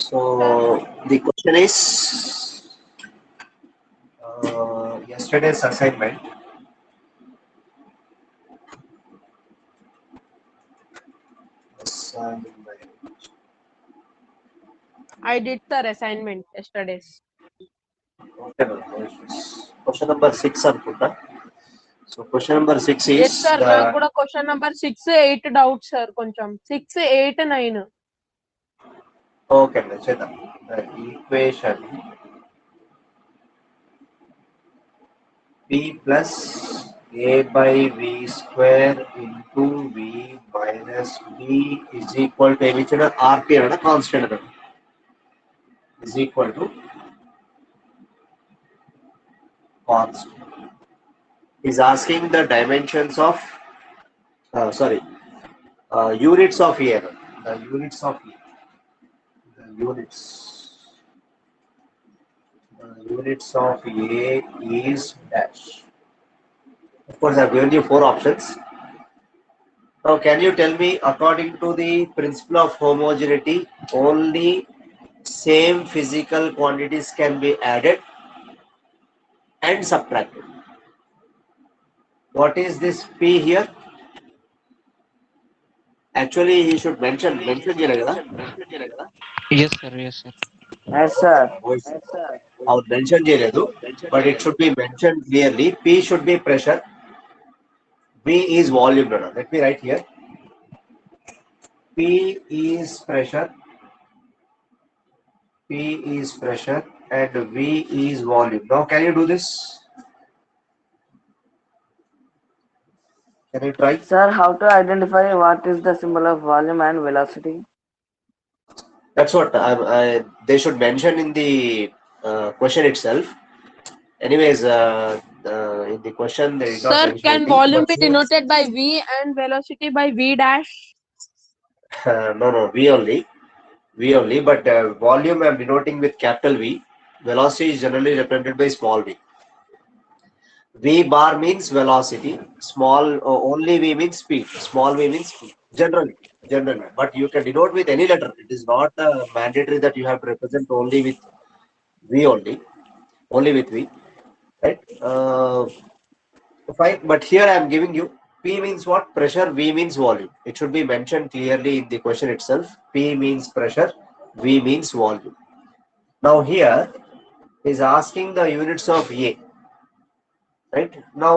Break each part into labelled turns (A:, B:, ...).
A: So the question is yesterday's assignment.
B: I did the assignment yesterday's.
A: Okay, no issues. Question number 6 అనుకుంటా. So question number 6 is
B: Yes sir, నాకు కూడా question number 6, 8 doubt sir, కొంచెం 6, 8, 9.
A: okay అండి చేద్దాం. The equation p plus a by v square into v minus b is equal to ఏమి ఇచ్చిన rp అన్న constant అన్న is equal to constant. Is asking the dimensions of units of air. The units of air. The units of A is dash. Of course, I've given you 4 options. Now, can you tell me, according to the principle of homogeneity, only same physical quantities can be added and subtracted? What is this P here? Actually, he should mention చేయలేదు కదా?
C: Yes sir, yes sir.
D: Yes, sir.
A: Our mention చేయలేదు, but it should be mentioned clearly. P should be pressure. V is volume. Let me write here. P is pressure. P is pressure and V is volume. Now, can you do this? Can you try?
D: Sir, how to identify what is the symbol of volume and velocity?
A: That's what they should mention in the question itself. Anyways, in the question there is not
B: Sir,
A: mentioned
B: can
A: anything,
B: volume
A: but
B: be denoted by V and velocity by V dash?
A: no, V only. But volume I'm denoting with capital V. Velocity is generally represented by small v. V bar means velocity. Small only V means speed. Small v means speed. Generally. But you can denote with any letter. It is not mandatory that you have to represent only with V only. Only with V. Right? Fine. But here I am giving you P means what? Pressure. V means volume. It should be mentioned clearly in the question itself. P means pressure. V means volume. Now here is asking the units of A. Right? Now,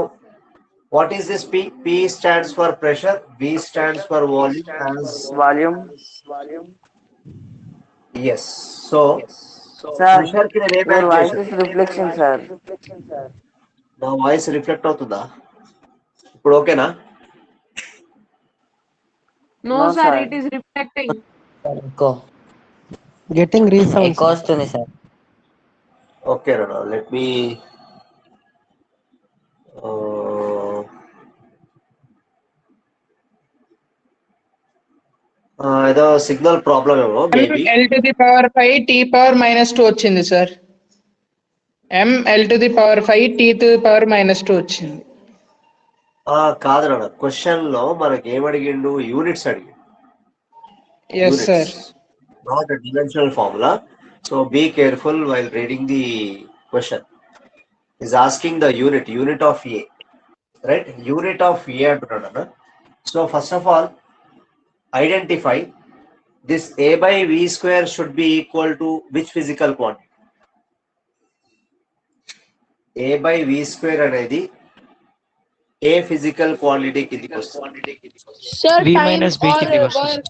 A: what is this P? P stands for pressure. V stands for volume. As
D: Volume.
A: yes. So
D: Sir,
A: pressure ki name
D: your
A: add
D: voice
A: chesam.
D: is reflection, sir.
A: నా voice reflect అవుతుందా ఇప్పుడు? ఓకేనా?
B: No,
D: No,
B: sir,
D: sir.
B: it is reflecting.
E: Echo.
F: Getting resound.
E: Echo వస్తుంది sir.
A: Okay రా, let me ఏదో signal problem ఏమో maybe.
G: L to the power 5 T power -2 వచ్చింది sir. M L to the power 5 T to the power -2 వచ్చింది.
A: కాదు రా, question లో మనకి ఏమడిగిండు? యూనిట్స్ అడిగిండు.
G: Yes sir.
A: Not a dimensional formula. So be careful while reading the question. Is asking the unit of A, right? Unit of A antunna. So first of all, identify this A by V square should be equal to which physical quantity? A by V square అనేది ఏ physical quantity కిందికి వస్తుంది?
B: Sir,
C: V
B: time
C: minus B
B: or
C: కిందికి వస్తుంది.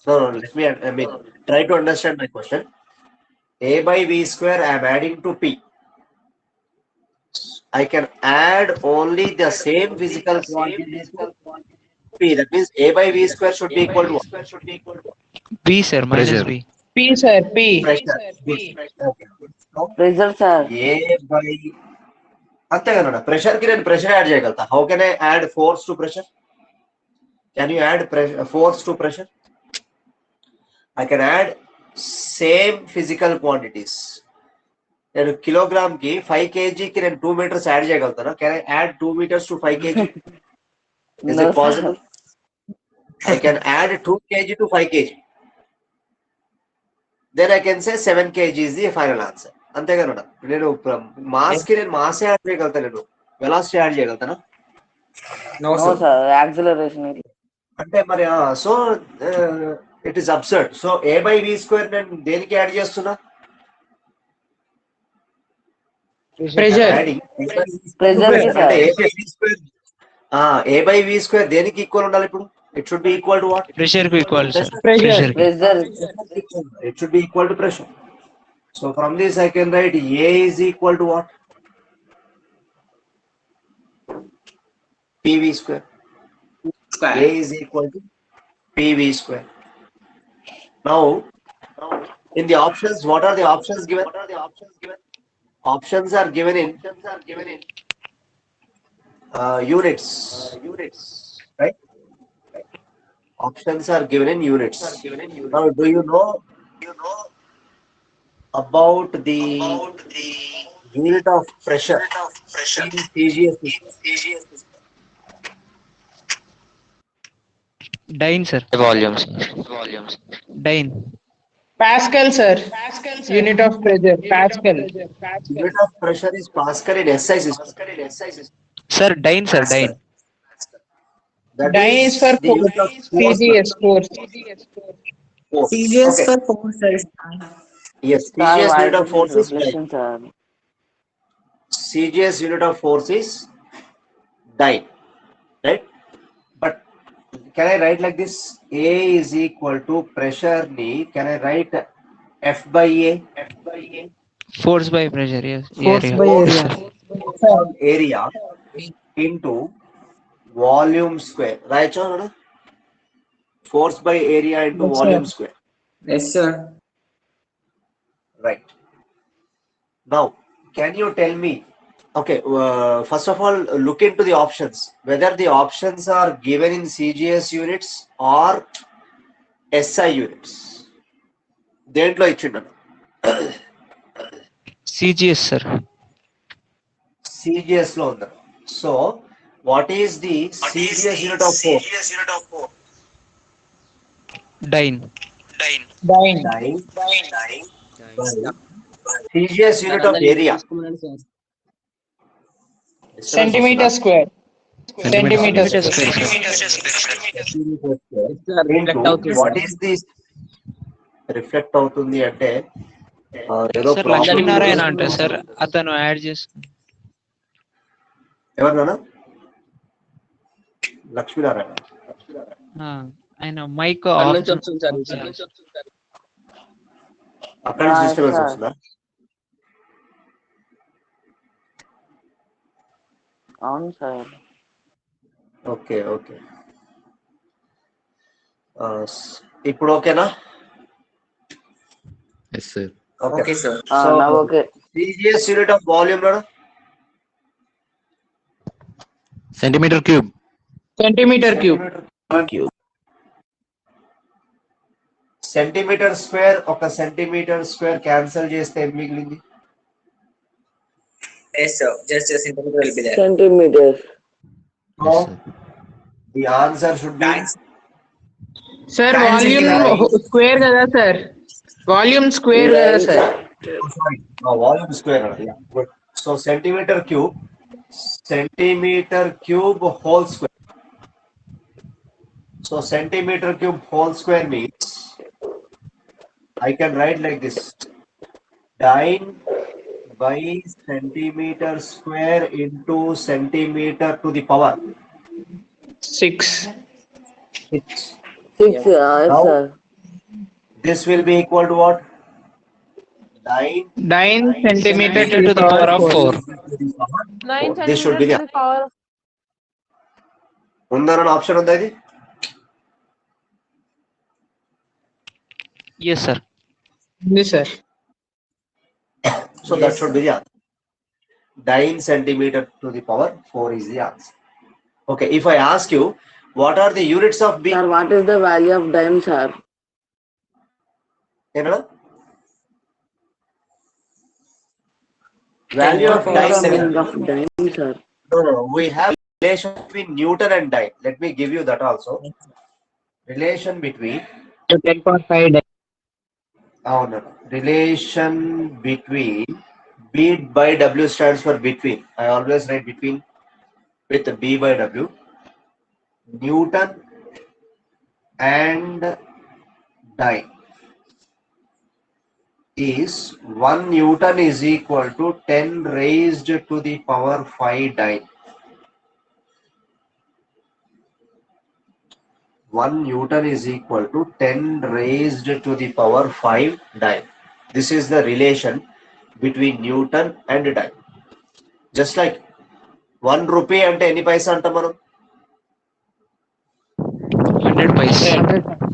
A: No, let me, try to understand my question. A by V square I am adding to P. I can add only the same physical quantity to P. That means A by V square should be equal to what?
C: B sir, minus B.
G: P sir, P.
A: Pressure. Okay. So,
D: Pressure, sir.
A: A by అంతే కదా, pressure కి నేను pressure add చేయగలుగుతా. How can I add force to pressure? Can you add force to pressure? I can add same physical quantities. నేను kilogram కి 5 kg కి నేను 2 meters add చేయగలుగుతాను. Can I add 2 meters to 5 kg? Is
D: No,
A: it possible? I can add 2 kg to 5 kg. then I can say 7 kg is the final answer. అంతే కదా నేను mass కి నేను మాస్ యాడ్ చేయగలుగుతా, నేను వెలాసిటీ యాడ్ చేయగలుగుతానా?
D: No, sir. Acceleration.
A: అంటే మరి సో ఇట్ ఈస్ అబ్సర్డ్. సో a by v స్క్వేర్ నేను దేనికి యాడ్ చేస్తున్నా?
G: ప్రెషర్.
D: Pressure కి, sir.
A: అంటే a by v స్క్వేర్ దేనికి ఈక్వల్ ఉండాలి ఇప్పుడు? It should be equal to what?
C: Pressure కు equal, sir.
G: Pressure.
C: Pressure.
D: Pressure.
A: It should be equal to pressure. So from this I can write A is equal to what? PV square. A is equal to PV square. Now, in the options, what are the options given? Options are given in units. Right? Options are given in units. Now, do you know about the unit of pressure in CGS system?
C: Dyne, sir.
E: Volumes.
C: Dyne.
G: Pascal, sir. Unit of pressure. Pascal.
A: Unit of pressure is Pascal in SI system.
C: Sir, Dyne, sir. Dyne.
A: That
G: Dyne is for
A: the unit of
G: CGS force.
A: force.
H: CGS
A: Okay.
H: for forces.
A: Yes,
D: Sir,
A: CGS
D: why
A: unit of
D: this
A: force is
D: reflection, sir?
A: CGS unit of force is dyne, right? But can I write like this? A is equal to pressure ni. Can I write F by A?
C: Force by pressure, yes.
F: Force
C: Area.
F: by area.
A: Area into volume square. Right, no? Force by area into
G: Yes,
A: volume
G: sir.
A: square.
H: Yes, sir.
A: Right. Now, can you tell me? Okay, first of all, look into the options. Whether the options are given in CGS units or SI units. దేంట్లో ఇచ్చిండు?
C: CGS, sir.
A: CGS లో ఉంది. So, what is the CGS unit of force?
C: Dyne.
G: Dyne.
A: Dyne. CGS unit of area.
G: Centimeter square. Centimeter
C: Centimeter
G: square.
A: Into what is this? Reflect అవుతుంది అంటే ఏదో
C: sir
A: problem
C: Lakshminarayana
A: ఉంది.
C: అంటే sir అతను add చేస్తాను.
A: ఎవరు లక్ష్మీనారాయణ?
C: ఆయన మైక్
A: అక్కడ నుంచి డిస్టర్బెన్స్
D: sir.
A: వస్తుందా?
D: అవును, సార్.
A: ఓకే ఓకే, ఇప్పుడు ఓకేనా?
E: Yes, sir.
A: Okay
H: sir.
D: Now okay.
A: CGS unit of volume లో
E: Centimeter cube.
G: Centimeter cube.
A: Centimetre square, ఒక సెంటీమీటర్ స్క్వేర్ క్యాన్సిల్ చేస్తే ఏం మిగిలింది?
H: Yes, sir. Just a centimeter will be there.
D: Centimeters.
A: So, the answer should be
G: Sir,
H: Dyne
G: volume
A: centimeter.
G: square కదా sir? Volume square కదా sir?
A: sorry, volume square. Yeah, good. So centimeter cube whole square. So centimeter cube whole square means I can write like this: dyne by centimeter square into centimeter to the power
G: 6.
A: 6.
D: 6, yes,
A: Now,
D: sir.
A: this will be equal to what? Dyne
G: Dyne centimeter to the power of 4.
B: 9
A: This should be
B: centimeters to the power.
A: ఉందన్న option ఉందా ఇది?
C: Yes, sir.
G: Yes, sir.
A: So that should be the answer. Dyne centimeter to the power 4 is the answer. Okay, if I ask you, what are the units of B?
D: Sir, what is the value of dyne, sir?
A: Enna? Value of dyne.
D: Meaning of dyne, sir.
A: No. We have relation between Newton and dyne. Let me give you that also. Relation between
G: 10.5 dyne.
A: అవును, relation between B by W stands for between. I always write between with B by W. Newton and dyne is 1 Newton is equal to 10 raised to the power 5 dyne. 1 Newton is equal to 10 raised to the power 5 dyne. This is the relation between Newton and dyne. Just like 1 rupee ante any paisa anta manam?
C: 100 paise.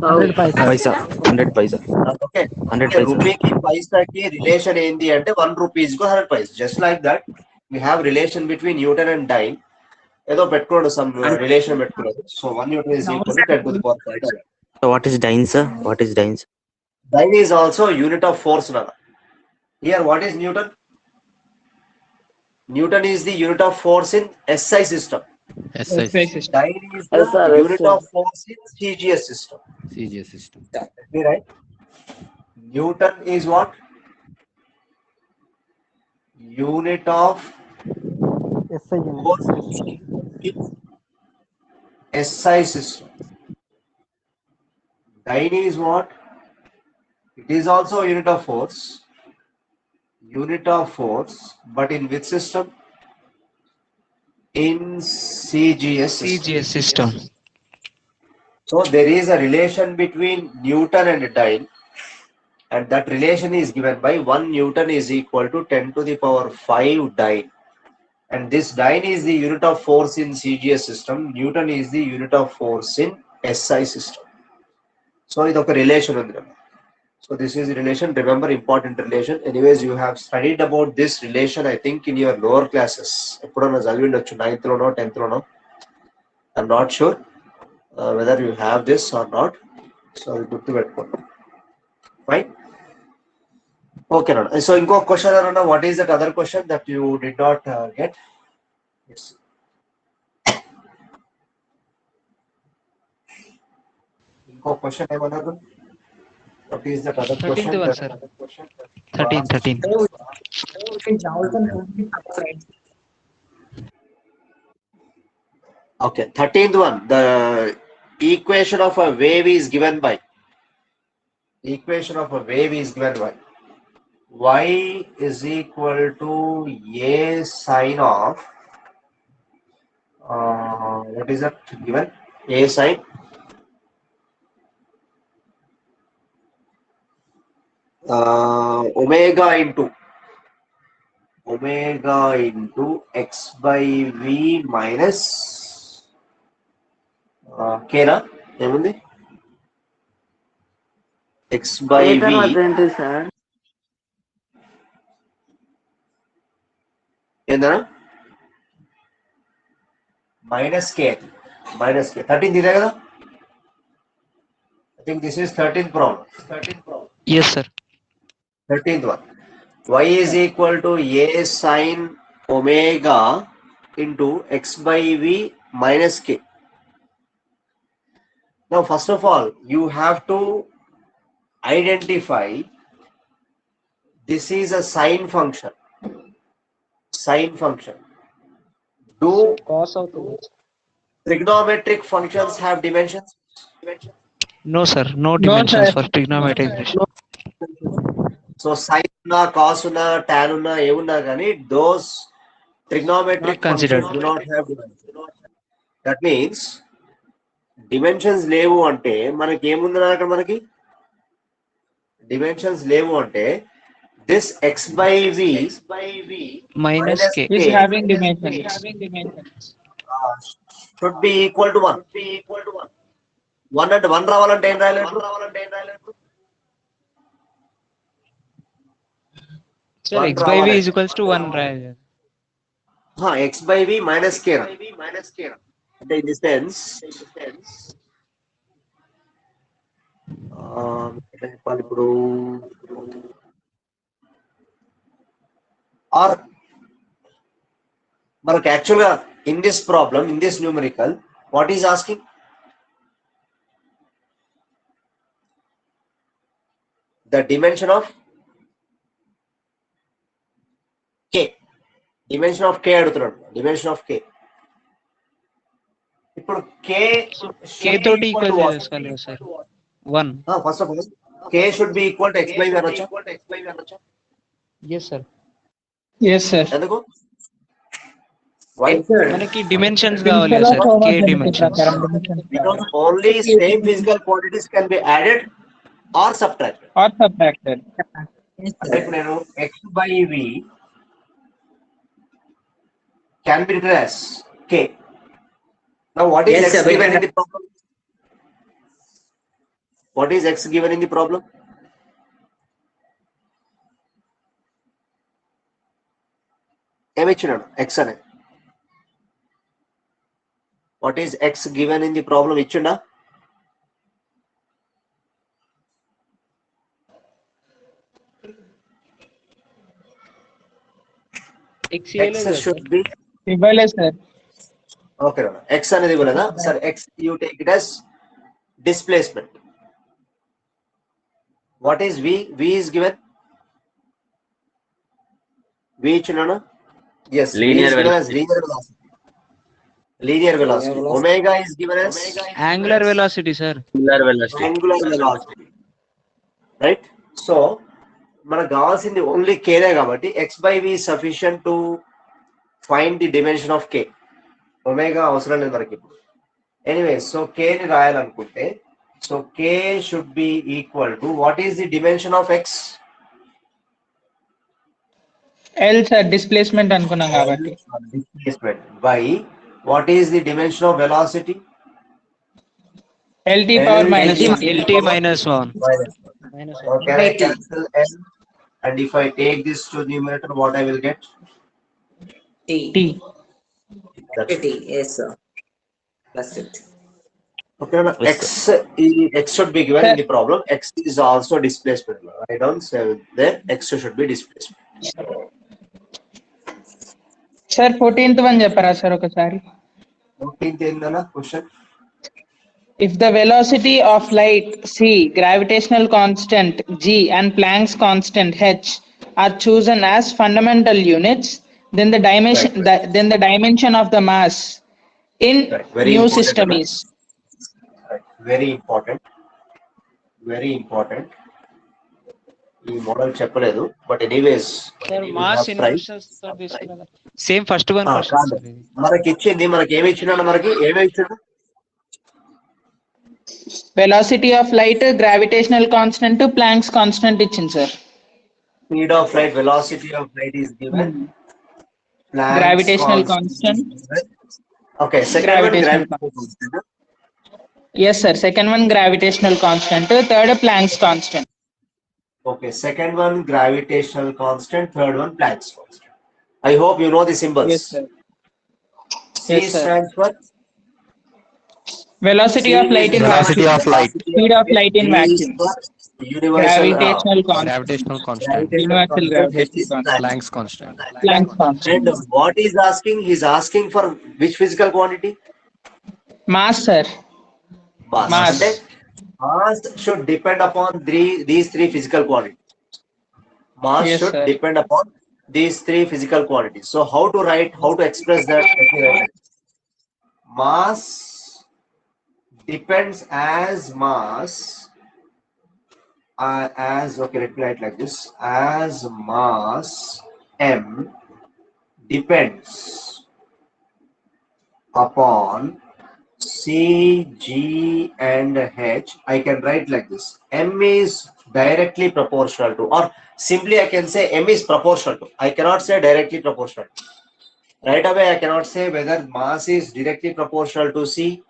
F: 100 paisa.
E: paisa 100 paisa
A: Okay.
E: 100 paisa
A: Rupee ki paisa ki relation endi ante 1 rupee is equal to 100 paisa. Just like that, we have relation between Newton and dyne. ఏదో పెట్టుకోండి, some relation పెట్టుకున్నారు. So 1 Newton is equal to 10 to the power 5 dyne.
E: so what is dyne sir what is dyne
A: Dyne is also unit of force nana. Here what is Newton? Newton is the unit of force in SI system.
E: SI
A: Dyne is the
D: Yes, sir,
A: unit
D: yes,
A: of force in CGS system.
E: CGS system
A: Let me write. Newton is what? Unit of
F: SI
A: force in SI system. Dyne is what? It is also a unit of force. Unit of force, but in which system? In CGS system.
C: CGS system.
A: So there is a relation between Newton and dyne, and that relation is given by 1 Newton is equal to 10 to the power 5 dyne. And this dyne is the unit of force in CGS system. Newton is the unit of force in SI system. So it is a relation. So this is relation. Remember, important relation. Anyways, you have studied about this relation, I think, in your lower classes. 9th or 10th or no. I'm not sure whether you have this or not. So good to get one. Fine. Okay, no. So inko question, what is that other question that you did not get? Yes. Inko question what is that other
C: 13th
A: question?
C: one, sir. 13.
A: Okay, 13th one. The equation of a wave is given by. Equation of a wave is given by y is equal to a sine of what is that given? A sine omega into x by v minus k na ఏముంది x by v
D: ఏంటి sir?
A: ఏందనా minus k 13th ఇదే కదా. I think this is 13th problem.
C: Yes, sir.
A: 13th one. Y is equal to a sine omega into x by v minus k. Now, first of all, you have to identify this is a sine function. Do trigonometric functions have dimensions?
C: No, sir. No dimensions for trigonometric ratio.
A: So sine una, cos una, tan una, evuna gani, those trigonometric
C: Not considered.
A: functions do not have dimensions. That means dimensions levu ante manaki emundana akkada manaki dimensions levu ante this x by v
C: Minus k.
G: Is having dimensions.
A: should be equal to 1. 1 అంటే 1 రావాలంటే ఏం రాయాలి?
C: Sir, x by v is equals to 1, right?
A: x by v minus k na. అంటే in this sense చెప్పాలి ఇప్పుడు or మనకు యాక్చువల్గా in this problem, in this numerical, what is asking? the dimension of k. Dimension of k అడుగుతున్నాడు. Dimension of k. ఇప్పుడు k
C: K తోటి equal చేసుకోవాలి కదా sir 1.
A: First of all k should be equal to x by v అనొచ్చా?
C: Yes sir.
G: Yes sir.
A: ఎందుకు? Why?
H: Yes, sir.
C: మనకి dimensions కావాలి sir, K dimensions.
A: Because only same physical quantities can be added or subtracted.
G: Or subtracted.
H: Yes,
A: అంటే
H: sir.
A: ఇప్పుడు నేను x by v can be written as k. Now what is
H: Yes,
A: x
H: sir, we
A: given
H: can-
A: in the problem? What is x given in the problem? ఏమి ఇచ్చినాడు x అనే? What is x given in the problem ఇచ్చిండా?
C: X
A: x should be
G: ఇవ్వలేదు sir.
A: okay. X అనేది ఇవ్వలేదా? సరే x you take it as displacement. What is v? V is given. V ఇచ్చినాడు? Yes.
E: Linear
A: V is given as
E: velocity.
A: linear velocity. Linear velocity. Omega is given as
C: angular velocity sir.
E: Angular velocity.
A: angular velocity. Right? So మనకు కావాల్సింది only కేనే కాబట్టి x by v is sufficient to find the dimension of k. Omega అవసరం లేదు మనకి ఇప్పుడు. Anyway so k ని రాయాలనుకుంటే so k should be equal to what is the dimension of x?
G: L sir displacement అనుకున్నాం కాబట్టి.
A: Displacement by what is the dimension of velocity?
G: LT power minus
A: LT
G: 1.
C: LT minus 1.
A: Okay, I cancel n and if I take this to numerator, what I will get?
H: T.
G: T.
A: That's
H: T. Yes, sir. Plus it.
A: okay. No, x should be given in the problem. X is also displacement. Write down there. X should be displacement.
G: Sir 14th one చెప్పరా sir ఒకసారి.
A: 14th ఏందన్నా question?
G: If the velocity of light c, gravitational constant g and Planck's constant h are chosen as fundamental units, then the dimension
A: Right.
G: then the dimension of the mass in
A: Right. Very
G: new
A: important,
G: system
A: right?
G: is.
A: Right. Very important. Very important. ఈ model చెప్పలేదు but anyways
C: mass inversions తో తీసుకున్నా same first one
A: మనకి ఇచ్చింది మనకి ఏమి ఇచ్చినాడు మనకి ఏమేమి ఇచ్చిండు
G: Velocity of light, gravitational constant, Planck's constant ఇచ్చింది sir.
A: speed of light, velocity of light is given. Planck's
G: Gravitational
A: constant
G: constant.
A: is given. Okay, second
G: Gravitational
A: one gravitational constant.
G: Yes sir, second one gravitational constant, third Planck's constant.
A: Okay, second one gravitational constant, third one Planck's constant. I hope you know the symbols.
G: Yes sir.
A: C
G: Yes, sir.
A: stands for
G: Velocity of light in
E: Velocity
G: vacuum.
E: of light.
G: Speed of light in
A: V is
G: vacuum.
A: for universal
G: Gravitational constant.
E: Gravitational constant.
G: Universal
A: H
G: gravitational
A: is
G: constant.
E: Planck's constant.
G: Planck's constant.
A: And what is asking? He's asking for which physical quantity?
G: Mass sir.
A: Mass.
G: Mass.
A: అంటే mass should depend upon these three physical quantities. Mass
G: Yes,
A: should
G: sir.
A: depend upon these three physical quantities. So how to express that? Let me write it. Mass depends as mass okay, let me write like this, as mass m depends upon C, G and H. I can write like this. M is directly proportional to, or simply I can say M is proportional to. I cannot say directly proportional to. Right away I cannot say whether mass is directly proportional to C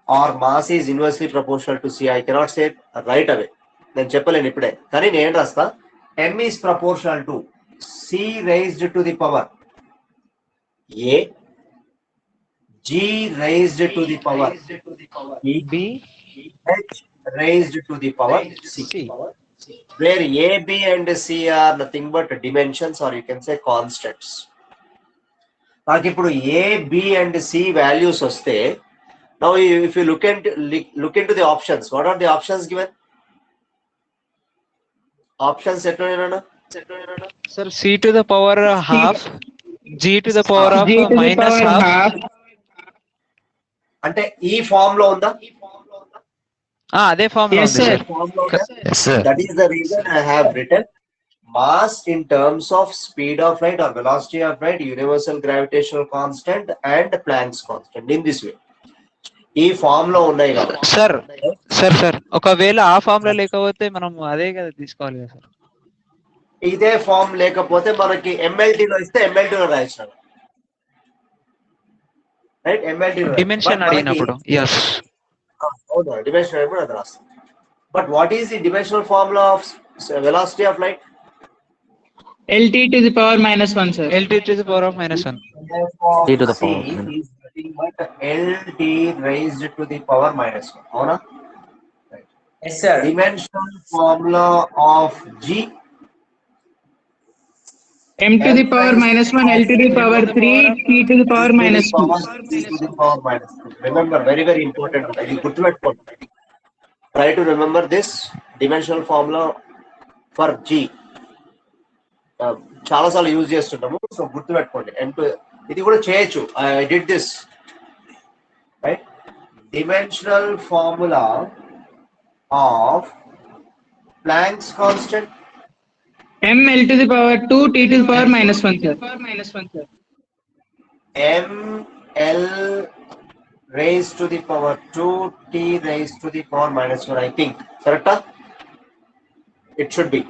A: or mass is inversely proportional to C. I cannot say it right away. Then చెప్పలేను ఇప్పుడే కానీ నేను రాస్తా M is proportional to C raised to the power A, G raised to the power E,
C: B
A: H raised to the power C. Where A, B and C are nothing but dimensions, or you can say constants. నాకు ఇప్పుడు A, B and C values వస్తే now if you look into the options, what are the options given? Options ఎట్లా
C: Sir, C to the power half, G to the power of
G: G to the
C: minus
G: power
C: half.
G: half.
A: అంటే ఈ form లో ఉందా?
C: అదే form లో
G: Yes,
C: ఉంది
G: sir.
C: Sir.
A: Form లో ఉందా?
E: Yes, sir.
A: That is the reason I have written mass in terms of speed of light or velocity of light, universal gravitational constant and Planck's constant in this way. ఈ form లో ఉన్నాయి కాబట్టి
C: sir ఒకవేళ ఆ form లో లేకపోతే మనం అదే కదా తీసుకోవాలి కదా సార్.
A: ఇదే ఫామ్ లేకపోతే మనకి MLT లో ఇస్తే MLT లో రాయించాం, రైట్? MLT లో
C: డిమెన్షన్ అడిగినప్పుడు yes.
A: అవును, డిమెన్షన్ అడిగినప్పుడు అది రాస్తాం. But what is the dimensional formula of velocity of light?
G: LT to the power minus 1, sir.
C: LT to the power of minus 1.
E: T to the
A: C
E: power of
A: is nothing but LT raised to the power minus 1. అవునా?
H: Yes, sir.
A: Dimensional formula of G,
G: M to the power minus 1, L to the power 3, T to the power minus 2.
A: T to the power minus 2. Remember, very very important. ఇది గుర్తుపెట్టుకోండి. Try to remember this dimensional formula for G. చాలా సార్లు use చేస్తుంటాము, so గుర్తుపెట్టుకోండి. ఇది కూడా చేయొచ్చు. I did this, right? Dimensional formula of Planck's constant.
G: M L to the power 2, T to the power minus 1, sir.
A: M L raised to the power 2, T raised to the power minus 1, I think. Correct? It should be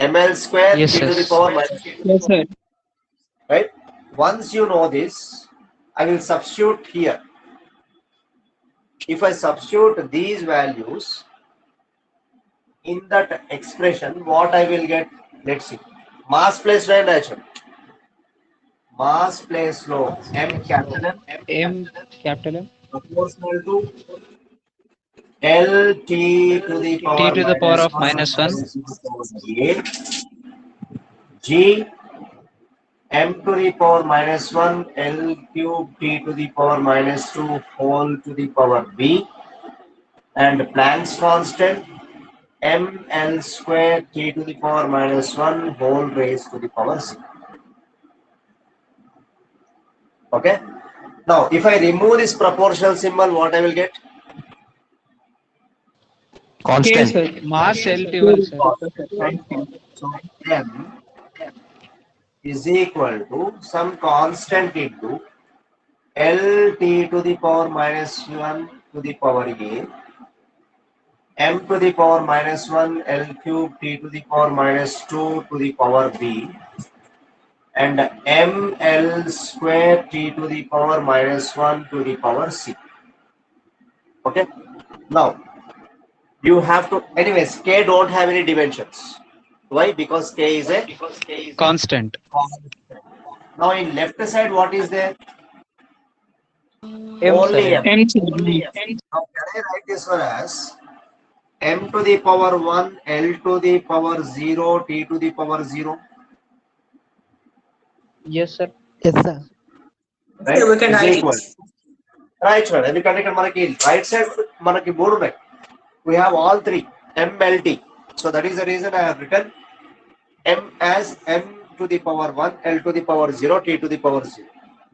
A: ML square
C: Yes,
A: T to the
C: yes.
A: power minus 1.
G: Yes, sir.
A: Right? Once you know this, I will substitute here. If I substitute these values in that expression, what I will get? Let's see. Mass place and action. Mass place low. M capital M
C: M capital M
A: proportional to L T to the power
C: to the power of minus 1.
A: G M to the power minus 1 L cube T to the power minus 2 whole to the power B, and Planck's constant M L square T to the power minus 1 whole raised to the power C. Okay. Now, if I remove this proportional symbol, what I will get?
E: Constant.
G: K, sir.
C: Mass LT1 sir.
A: So M is equal to some constant into LT to the power minus 1 to the power A, M to the power minus 1 L cube T to the power minus 2 to the power B, and ML square T to the power minus 1 to the power C. Okay. Now, you have to, anyways, K don't have any dimensions. Why? Because K is a
C: Constant.
A: Now in left side, what is there?
C: M,
A: Only
C: sir.
A: M.
G: M, sir.
A: Now can I write this one as M to the power 1, L to the power 0, T to the power 0?
C: Yes sir.
F: Yes, sir.
A: Right?
H: So we can
A: Is
H: write
A: equal.
H: it.
A: Right, sir. ఎందుకంటే ఇక్కడ మనకి right side మనకి మూడు ఉన్నాయి. We have all three MLT. So that is the reason I have written M as M to the power 1, L to the power 0, T to the power 0.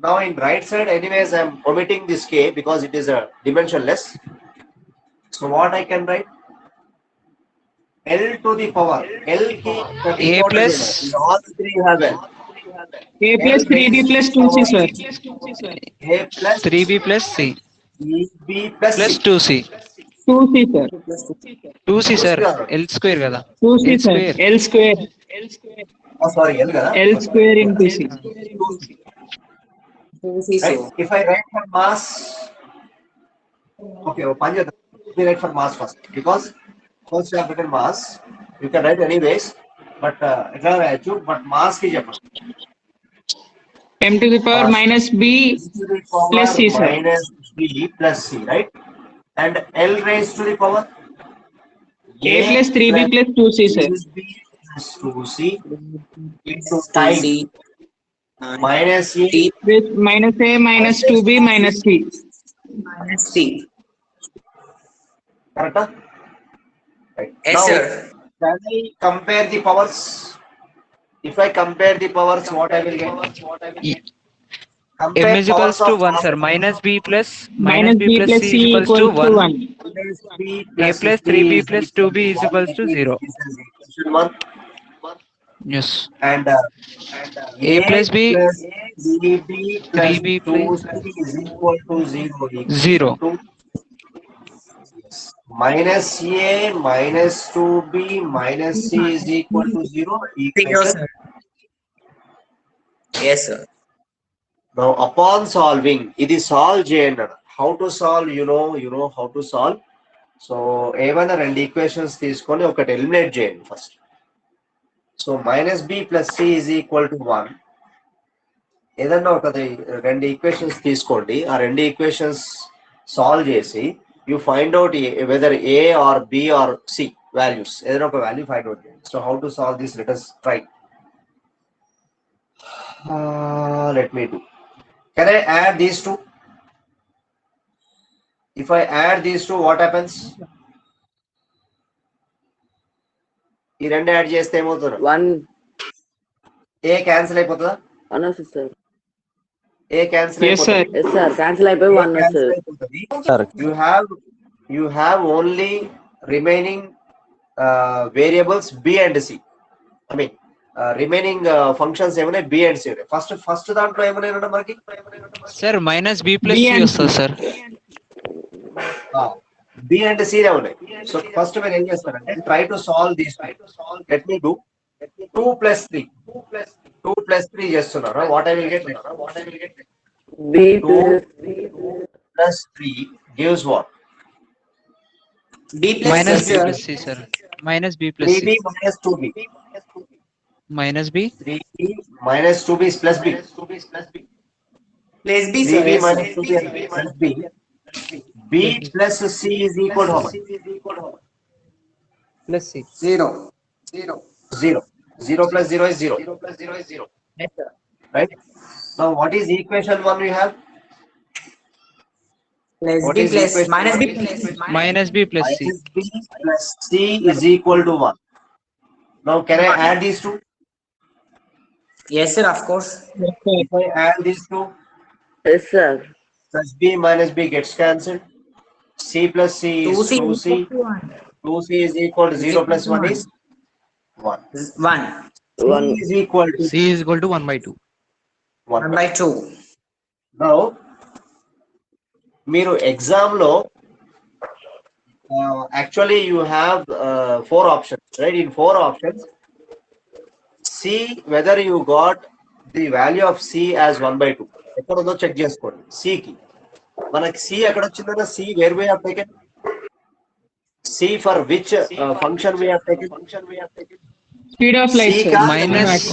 A: Now in right side, anyways, I am omitting this K because it is a dimensionless. So what I can write? L to the power L key.
C: A plus
A: all three have L.
G: A plus 3B plus 2C, sir.
A: A plus
C: 3B plus C
A: 3B plus
C: plus
A: C.
C: 2C.
G: 2C, sir.
C: 2C sir. L square కదా.
G: 2C,
C: L
G: sir.
C: square.
G: L square.
A: Oh, sorry, L kada?
G: L square into C.
A: Right? If I write for mass, okay, let me write for mass first, because first you have written mass. You can write anyways, but but mass ki చెప్పండి.
G: M to the power minus B
A: To the power
G: plus C, sir.
A: minus B plus C, right? And L raised to the power
G: A plus 3B plus 2C, sir.
A: 3B plus 2C into time minus E
G: With minus A minus 2B minus C.
H: minus C.
A: correct? Right.
H: Yes,
A: Now,
H: sir.
A: can I compare the powers? If I compare the powers, what I will get?
C: M
A: Compare
C: is
A: powers
C: equals to
A: of
C: 1,
A: half
C: sir.
A: and
C: Minus
A: half.
C: b plus
G: Minus b
C: plus
G: plus
C: c
G: c
C: is equals to
G: equals to
C: 1.
G: 1.
A: Minus b
C: A
A: plus
C: plus
A: c
C: 3b
A: is
C: plus
A: equal
C: 2b
A: to
C: is
A: 1.
C: equals to
A: This
C: 0.
A: is equation 1.
C: Yes.
A: And
C: A
A: a
C: plus b,
A: plus 3b plus
C: 3b plus
A: 2c is equal to 0.
C: 0.
A: Equation 2. Minus a minus 2b minus c is equal to 0.
H: Zero,
A: Equation.
H: sir. Yes, sir.
A: Now upon solving, ఇది solve చేయండి. How to solve? You know how to solve. So ఏమైనా రెండు equations తీసుకొని ఒకటి eliminate చేయండి first. So minus B plus C is equal to 1. ఏదన్నా ఒకటి రెండు ఈక్వేషన్స్ తీసుకోండి. ఆ రెండు ఈక్వేషన్స్ సాల్వ్ చేసి you find out whether A or B or C values ఏదైనా ఒక వాల్యూ ఫైండ్ అవుట్ చేయండి. So how to solve this let us try. Let me do. Can I add these two? If I add these two, what happens? ఈ రెండు add చేస్తే ఏమవుతుంది?
D: 1
A: ఏ cancel అయిపోతుందా?
D: 1 వస్తుంది sir.
A: ఏ cancel
G: Yes, sir.
A: అయిపోతుంది?
D: Yes sir, cancel అయిపోయి 1 వస్తుంది.
E: Sir.
A: You have only remaining variables b and c. I mean remaining functions ఏమైనా b and c. ఫస్ట్ దాంట్లో ఏమైనా మనకి
C: sir minus b plus
G: B
C: c
G: and
C: వస్తుంది sir.
A: b and c రే ఉన్నాయి. So first మీరు ఏం చేస్తారంటే try to solve this. Let me do 2 plus 3. 2 plus 3 చేస్తున్నారా? What I will get?
D: b
A: 2 plus 3 gives what?
H: B plus
C: minus
H: C,
C: b
H: sir.
C: Plus c sir. Minus b plus
A: 3b
C: c.
A: minus 2b.
C: Minus b
A: 3b minus 2b is plus b.
H: Plus B, sir.
A: 3b
H: Yes,
A: minus
H: sir.
A: 2b is plus b. b plus c is equal to how much?
F: Plus C.
H: 0.
A: 0. 0 plus 0 is 0.
H: Yes, sir.
A: Right? Now what is equation 1 we have?
H: Plus
A: What
H: B
A: is
H: plus
A: equation
H: minus
A: one?
H: B plus
C: minus b plus c.
A: Minus b plus c is equal to 1. Now can I add these two?
H: Yes, sir. Of course.
A: If I add these two,
D: yes sir.
A: plus b minus b gets cancelled. C plus c is
H: 2C
A: 2c.
H: equal to 1.
A: 2c is equal to 0 plus 1 is 1.
H: 1.
A: C
D: 1
A: is equal to
E: C is equal to 1 by 2.
H: 1 by 2.
A: Now, మీరు exam లో actually you have 4 options, right? In 4 options, see whether you got the value of c as 1 by 2. ఎక్కడ ఉందో check చేసుకోండి. c కి మనకి c ఎక్కడ వచ్చిందన్న c where we have taken? c for which function we have taken?
G: Speed of light,
A: C
G: sir.
A: का
C: Minus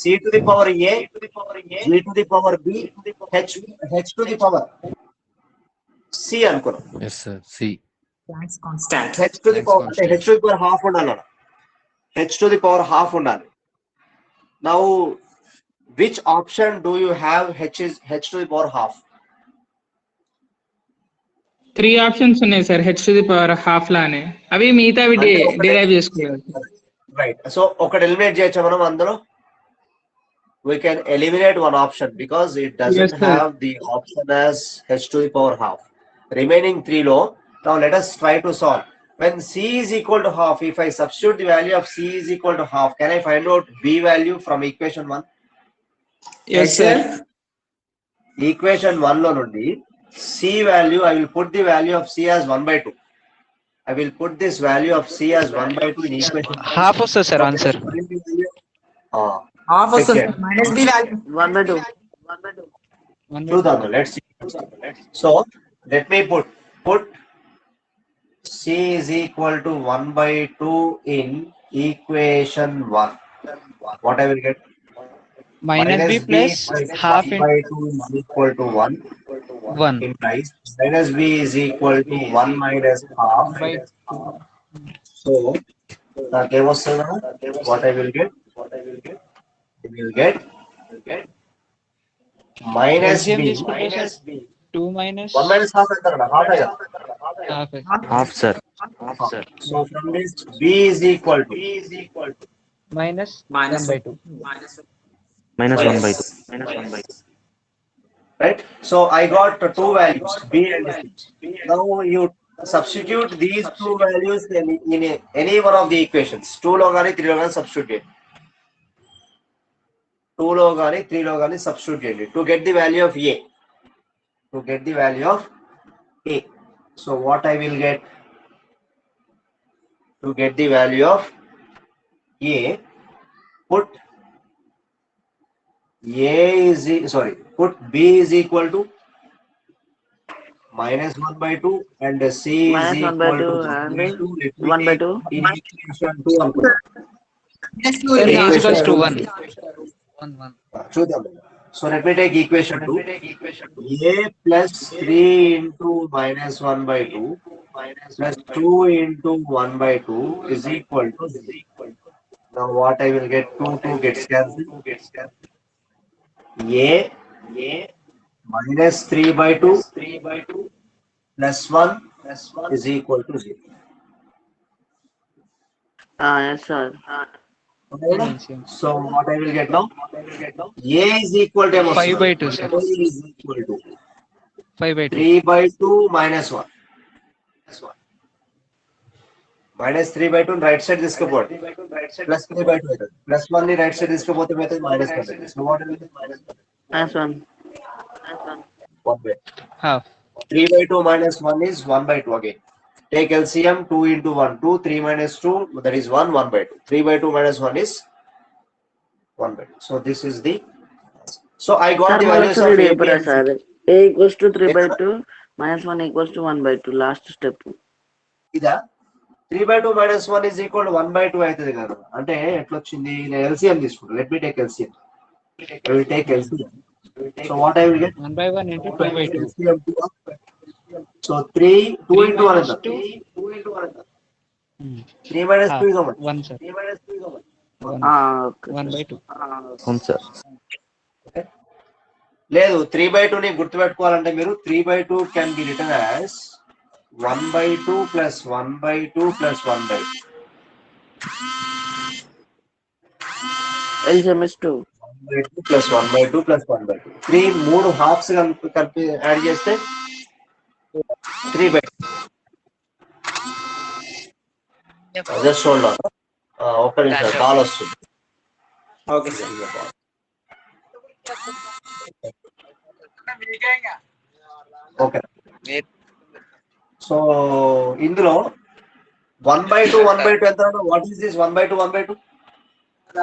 A: c to the power a, g to the power b, h to the power c అనుకున్నాం.
E: Yes, sir. C.
H: Planck's constant.
A: h to the power అంటే
E: Constant.
A: h to the power half ఉండాలి. h to the power half ఉండాలి. Now which option do you have? h to the power half?
G: 3 options ఉన్నాయి sir, h to the power half లానే. అవి మిగతా
A: అంటే ఒకటే.
G: Derive చేసుకోవాలి.
A: Right. So ఒకటి ఎలిమినేట్ చేయొచ్చా మనం అందులో? We can eliminate one option because it doesn't
G: Yes, sir.
A: have the option as h to the power half. Remaining 3 low. Now let us try to solve. When c is equal to half, if I substitute the value of c is equal to half, can I find out b value from equation 1?
G: Yes, sir.
A: Equation 1 లో నుండి c value, I will put the value of c as 1 by 2. I will put this value of c as 1 by 2 in equation.
C: Half వస్తుంది sir answer.
H: Half of
A: Second.
H: minus B value.
D: 1 by 2.
A: చూద్దాం. Let's see. So let me put c is equal to 1 by 2 in equation 1. What I will get?
C: Minus b plus half
A: 1 by 2 is equal to 1.
C: 1
A: Implies minus b is equal to 1 minus half. So నాకేమొస్తుందా? What I will get? I will get minus
C: LCM
A: b.
C: తీసుకుంటే sir 2 minus
A: 1 minus half అంటారా? Half అయ్యా?
C: Half.
E: Half, sir. Sir.
A: So from this, B is equal to
C: minus
H: Minus
C: 1 by 2.
E: Minus 1 by 2.
A: yes. Right? So I got two values, B and C. Now you substitute these two values in any one of the equations. 2 లో కానీ 3 లో కానీ substitute చేయండి. 2 లో కానీ 3 లో కానీ substitute చేయండి to get the value of A. To get the value of A. So what I will get? To get the value of A, put put B is equal to minus 1 by 2 and C is
D: Minus 1 by
A: equal to
D: 2 and
A: 1 by 2. Let me
D: 1 by
A: take
D: 2.
A: in equation 2 అనుకుందాం.
C: A is equals to 1. 1.
A: చూద్దాం. So let me take equation 2. A plus 3 into minus 1 by 2 plus 2 into 1 by 2 is equal to 0. Now what I will get? 2 gets cancelled. A minus 3 by 2 plus 1 is equal to 0.
D: Yes, sir.
A: So what I will get now? A is equal to
C: 5 by 2, sir.
A: A is equal to
C: 5 by 2.
A: 3 by 2 minus 1. Minus 3 by 2 right side తీసుకోపోండి. Plus 3 by 2 అవుతుంది. Plus 1 ని right side తీసుకోపోతే ఏమవుతుంది? Minus 1 అవుతుంది. So what will be minus 1?
D: Minus 1.
A: 1 by
C: Half.
A: 3 by 2 minus 1 is 1 by 2 again. Take LCM 2 into 1, 2, 3 minus 2, that is 1, 1 by 2. 3 by 2 minus 1 is 1 by 2. So this is the, so I got
D: Sir,
A: the values of A, B and C.
D: sir. A equals to 3 by 2 minus 1 equals to 1 by 2. Last step.
A: ఇదా 3 by 2 minus 1 is equal to 1 by 2 అవుతుంది కదా. అంటే ఎట్లా వచ్చింది? నేను LCM తీసుకుంటా. Let me take LCM. I will take LCM. So what I will get?
C: 1 by 1 into 2 by 2.
A: LCM 2. So 2 into 1 is 3 minus 2 is how much?
C: 1, sir.
A: 3 minus 2 is how much?
D: Okay.
C: 1 by 2.
E: అవును sir.
A: లేదు 3 by 2 ని గుర్తుపెట్టుకోవాలంటే మీరు 3 by 2 can be written as 1 by 2 plus 1 by 2 plus 1 by 2.
D: LCM is 2.
A: 1 by 2 plus 1 by 2 plus 1 by 2. 3 మూడు హాఫ్స్ కలిపి add చేస్తే 3 by 2. Just hold on. ఒక్క నిమిషం call వస్తుంది.
H: Okay, sir.
A: ఓకే. సో ఇందులో 1 by 2 1 by 2 ఎంత? What is this 1 by 2 1 by 2?
D: 1.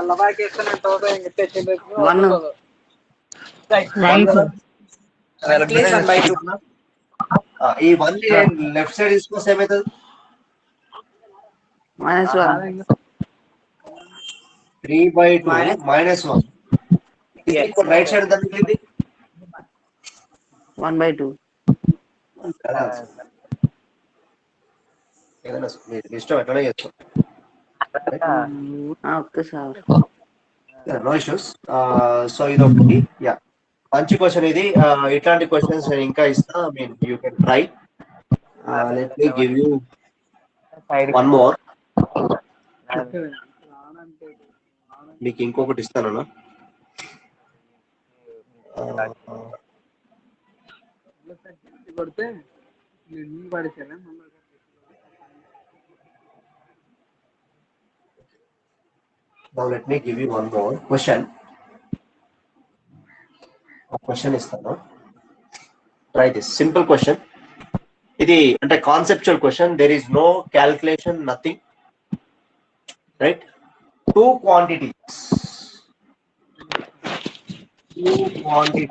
G: 1, sir.
H: Place 1 by 2.
A: ఈ 1 ని లెఫ్ట్ సైడ్ తీసుకొస్తే ఏమవుతుంది?
D: Minus 1.
A: 3 by 2 minus 1. Right side ఎంత మిగిలింది?
D: 1 by 2.
A: ఏదైనా మీ ఇష్టం ఎట్లా చేస్తాం.
D: Okay, sir.
A: No issues. So ఇది ఒకటి. యా, మంచి క్వశ్చన్ ఇది. ఇట్లాంటి క్వశ్చన్స్ నేను ఇంకా ఇస్తా. I mean you can try. Let me give you one more. మీకు ఇంకొకటి ఇస్తాను. Now let me give you one more question. A question ఇస్తాను. Try this simple question. ఇది అంటే conceptual question. There is no calculation, nothing. Right? Two quantities. I think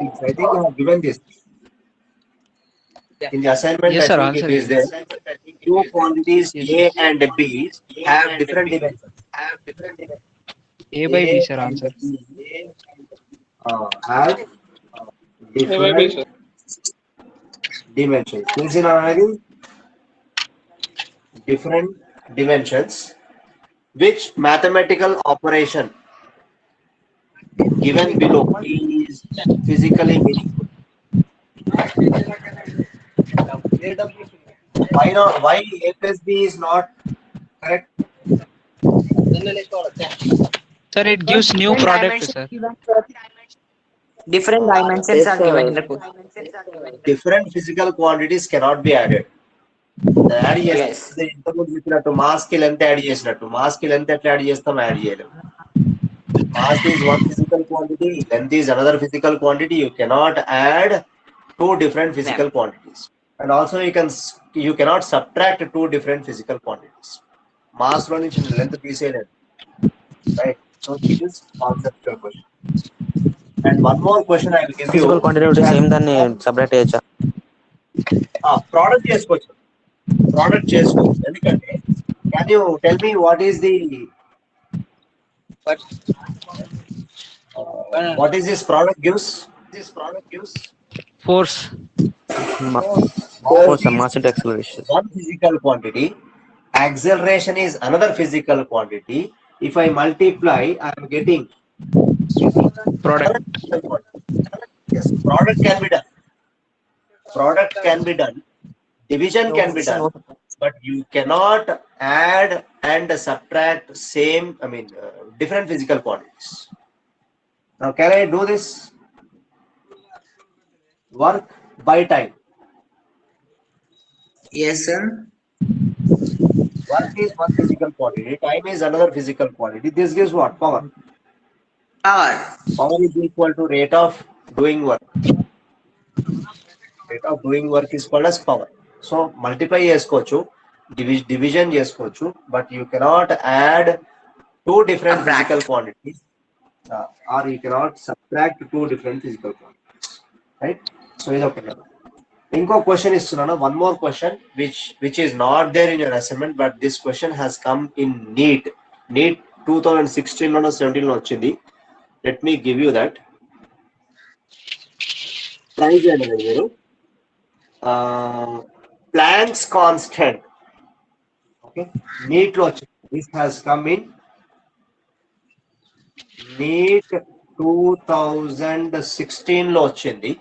A: I have given this in the assignment.
C: Yes, sir,
A: I think
C: answer
A: it is there. Two quantities A and B have different dimensions.
C: A by B, sir, answer.
A: Have different dimensions. తెలిసిన అనేది different dimensions. Which mathematical operation given below is physically meaningful? Why not? Why A plus B is not correct?
C: Sir, it gives new
H: Different
C: product,
H: dimensions
C: sir.
H: given, sir. Different dimensions
D: Yes,
H: are
D: sir.
H: given in the question.
A: Different physical quantities cannot be added. Add
H: Yes.
A: చేస్తే ఇంతకుముందు చెప్పినట్టు mass కి length add చేసినట్టు mass కి length ఎట్లా add చేస్తాం add చేయలేం mass is one physical quantity length is another physical quantity you cannot add two different physical quantities and also you cannot subtract two different physical quantities mass lo nunchi length తీసేయలేం right so it is conceptual question and one more question I will give you
E: physical quantity same దాన్ని separate చేయొచ్చా?
A: product చేసుకోవచ్చు ఎందుకంటే can you tell me what is the what is this product gives
C: Force.
E: Force mass into acceleration.
A: one physical quantity acceleration is another physical quantity if I multiply I am getting
C: Product.
A: yes product can be done division can be done but you cannot add and subtract same different physical quantities. Now can I do this work by time?
H: Yes, sir.
A: Work is one physical quantity, time is another physical quantity. This gives what? Power.
H: Power.
A: Power is equal to rate of doing work. Rate of doing work is called as power. So multiply చేసుకోవచ్చు division చేసుకోవచ్చు but you cannot add two different physical quantities or you cannot subtract two different physical quantities, right? So ఇది ఒక ఇంకో question ఇస్తున్నాను one more question which is not there in your assignment but this question has come in NEET 2016 లోనో 17 లో వచ్చింది. Let me give you that. Try చేయండి మీరు. Planck's constant. Okay. NEET లో వచ్చింది. This has come in NEET 2016 లో వచ్చింది.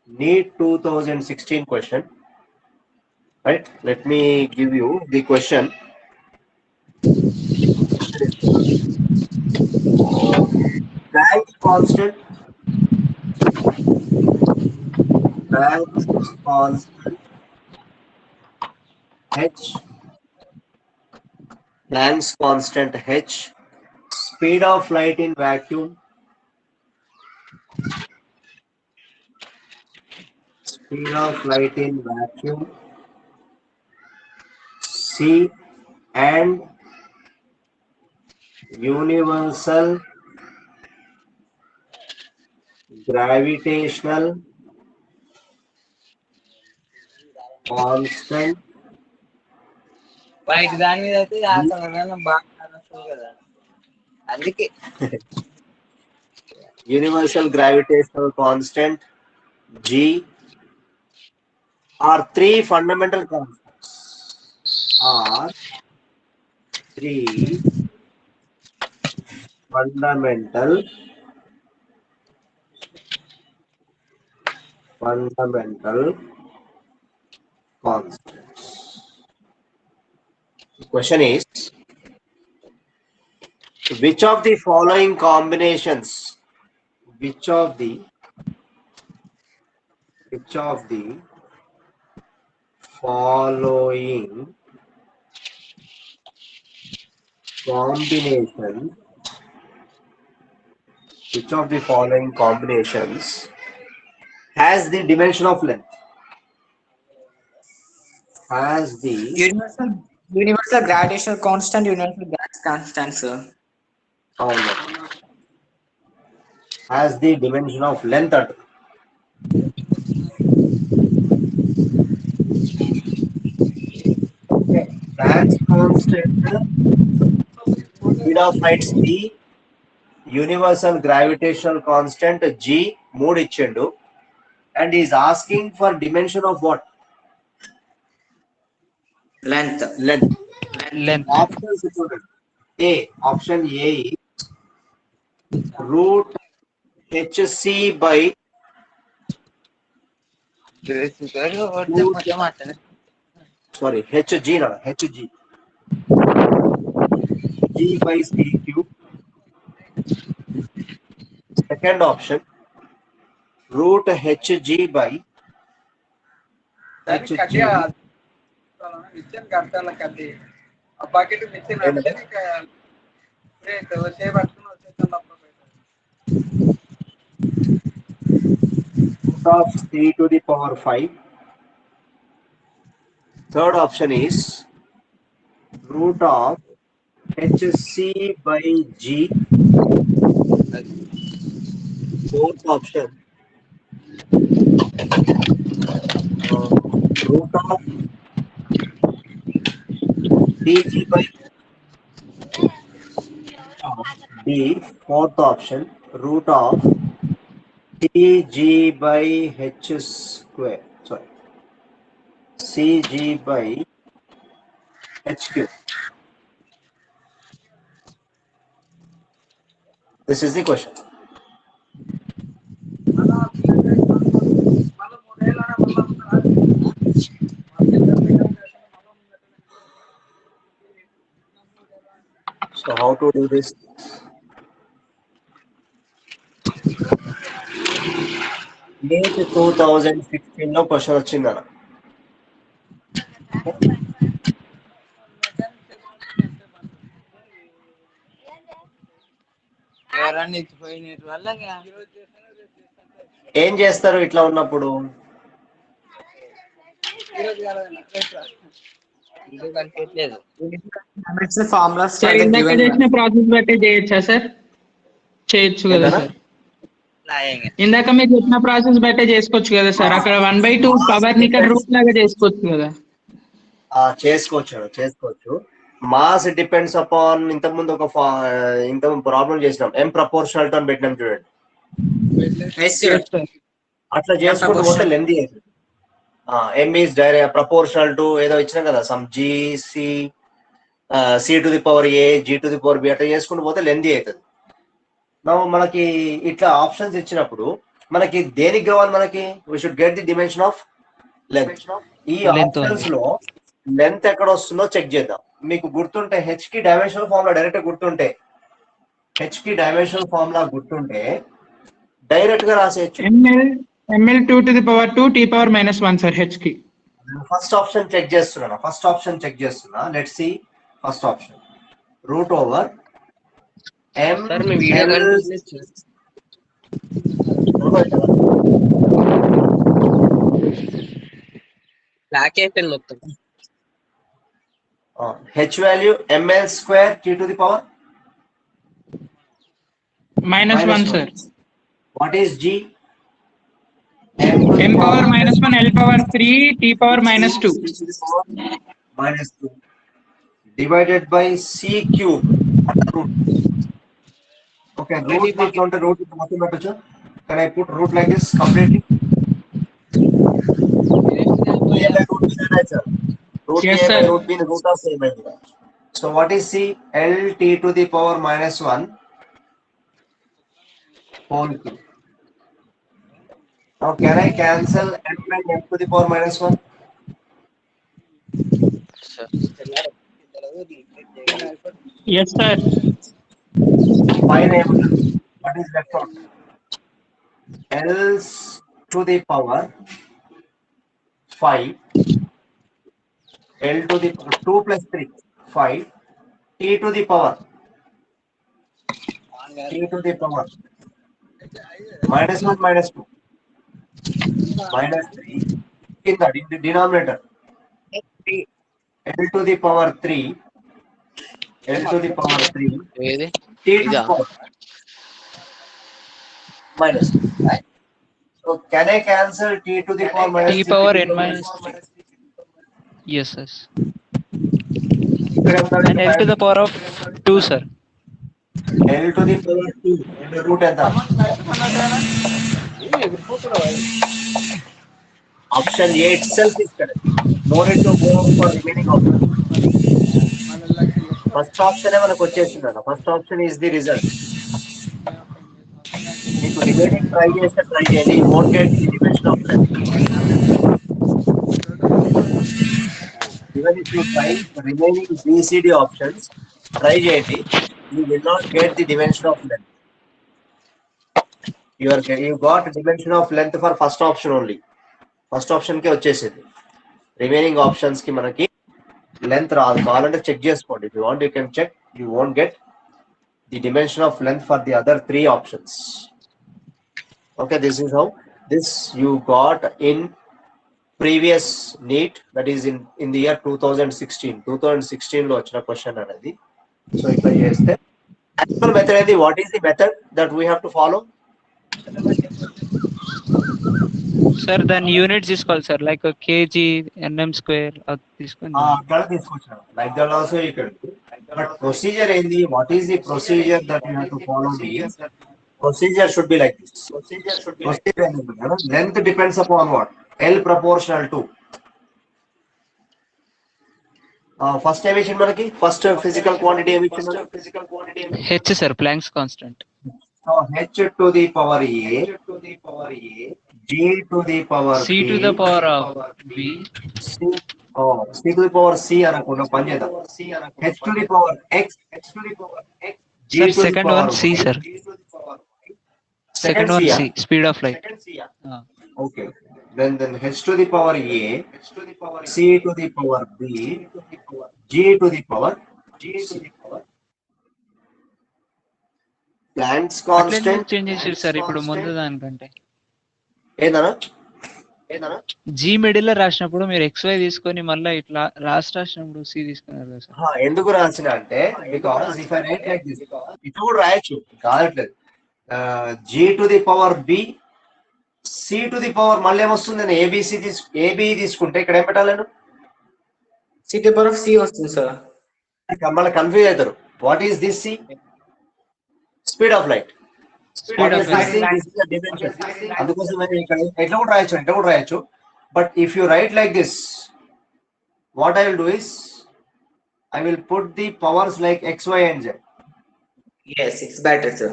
A: NEET 2016 question. Right. Let me give you the question. Planck's constant. Planck's constant h. Planck's constant h. Speed of light in vacuum. Speed of light in vacuum. C and universal gravitational constant
H: వాటి దాని మీద అయితే బాగా కదా అందుకే
A: universal gravitational constant G are three fundamental constants. Are three fundamental constants. The question is, which of the following combinations, which of the following combinations has the dimension of length? Has the
H: universal gravitational constant, universal gas constant, sir.
A: Has the dimension of length at Planck's constant, speed of light c, universal gravitational constant g, మూడు ఇచ్చిండు and he is asking for dimension of what?
H: Length.
A: Options చూడండి. Option A is root hc by sorry, hg na hg g by c cube. Second option, root hg by hg.
I: మిషన్ కట్టాల కట్టి ఆ bucket machine అంటే నీకు వచ్చే పట్టుకుని వచ్చేస్తాను
A: Root of c to the power 5. Third option is root of hc by g. Fourth option, root of dg by d. Fourth option, root of cg by h square. Sorry, cg by h cube. This is the question. So how to do this? May 2016 లో question వచ్చిందన్న.
H: ఎవరన్నా ఇచ్చిపోయిన వల్ల
A: ఏం చేస్తారు ఇట్లా ఉన్నప్పుడు?
H: Formulas
G: sir ఇందాక చేసిన ప్రాసెస్ బట్టి చేయొచ్చా సార్? చేయొచ్చు కదా సార్. ఇందాక మీరు చెప్పిన ప్రాసెస్ బట్టే చేసుకోవచ్చు కదా సార్. అక్కడ 1/2 పవర్ ని ఇక్కడ రూట్ లాగా చేసుకోవచ్చు కదా.
A: చేసుకోవచ్చు. మాస్ డిపెండ్స్ అపాన్ ఇంతకుముందు ఇంత ప్రాబ్లం చేసినాం, ఎం ప్రపోర్షనల్ టు అని పెట్టినాం చూడండి. అట్లా చేసుకుంటూ పోతే లెందీ అవుతుంది. M is direct proportional to ఏదో ఇచ్చినాం కదా, some G C to the power A G to the power B, అట్లా చేసుకుంటూ పోతే లెందీ అవుతుంది. మనకి ఇట్లా ఆప్షన్స్ ఇచ్చినప్పుడు మనకి దేనికి కావాలి, మనకి we should get the dimension of length. ఈ ఆప్షన్స్ లో లెంత్ ఎక్కడ వస్తుందో చెక్ చేద్దాం. మీకు గుర్తుంటే హెచ్ కి డైమెన్షనల్ ఫార్ములా డైరెక్ట్ గుర్తుంటే డైరెక్ట్ గా రాసేయచ్చు.
G: ml 2 to the power 2 t power -1 sir h కి.
A: ఫస్ట్ ఆప్షన్ చెక్ చేస్తున్నా. Let's see first option, root over m
H: block అయిపోయింది మొత్తం.
A: h value ml square t to the power
G: -1 sir.
A: What is g?
G: m power -1 l power 3 t power -2
A: divided by c cube root. Okay, root ఇట్లా root మొత్తం పెట్టొచ్చు. Can I put root like this completely?
G: Yes sir.
A: Root being root of same idea. So what is c? L t to the power -1 whole cube. Now can I cancel m and m to the power -1?
G: yes sir.
A: Fine. What is left out? L to the power 5, L to the 2 plus 3 5, t to the power -1 -2 -3 in the denominator. L to the power 3 t to the power minus 2, right? So can I cancel t to the power minus
C: t
A: 3
C: power
A: to
C: n
A: the
C: minus 3? Yes.
A: And
C: And l to the power of 2 sir.
A: L to the power 2 and root ఎంత? Option A itself is correct. No need to go for remaining option. First option మనకు వచ్చేసింది అన్న. First option is the result. మీకు remaining try చేయండి. You won't get the dimension of length. even if you try remaining BCD options, try చేయండి, you will not get the dimension of length. You got dimension of length for first option only. First option కి వచ్చేసింది. Remaining options కి మనకి length రాదు. కావాలంటే check చేసుకోండి. If you want you can check. You won't get the dimension of length for the other 3 options. Okay, this is how this you got in previous NEET, that is in the year 2016 లో వచ్చిన question అనేది. So ఇట్లా చేస్తే actual method అనేది, what is the method that we have to follow?
C: Sir దాని units తీసుకోవాలి sir, like KG NM square అది తీసుకొని
A: అక్కడ తీసుకొచ్చాను. Like that also you can do. But procedure ఏంది? What is the procedure that you have to follow? Procedure should be like this. Procedure length depends upon what? L proportional to. First emission మనకి first physical quantity emission
C: H sir, planks constant.
A: So h to the power a, g to the power
C: c to the power of b,
A: c to the power c అనుకున్న పని చేద్దాం. h to the power x, g
C: sir,
A: to the
C: second
A: power
C: one c, sir. Second one c, speed of light.
A: Okay, then h to the power a, c to the power b, g to the power Planck's constant
C: change చేసారు sir ఇప్పుడు ముందు దానికంటే.
A: ఏదన్నా
C: G middle లో రాసినప్పుడు మీరు XY తీసుకొని మళ్ళీ ఇట్లా రాసినప్పుడు సి తీసుకున్నారు కదా సార్.
A: ఎందుకు రాసిన అంటే, because if I right like this, ఇటు కూడా రాయొచ్చు, కాదట్లేదు. g to the power b, c to the power మళ్ళీ ఏమొస్తుంది? నేను ఏబి తీసుకుంటే ఇక్కడ ఏం పెట్టాలి? నేను
H: c to the power of c వస్తుంది సార్.
A: మళ్ళీ కన్ఫ్యూజ్ అవుతారు. What is this? C speed of light. అందుకోసం ఎట్లా కూడా రాయొచ్చు. But if you write like this, what I will do is I will put the powers like XY and Z.
H: yes, it's better sir.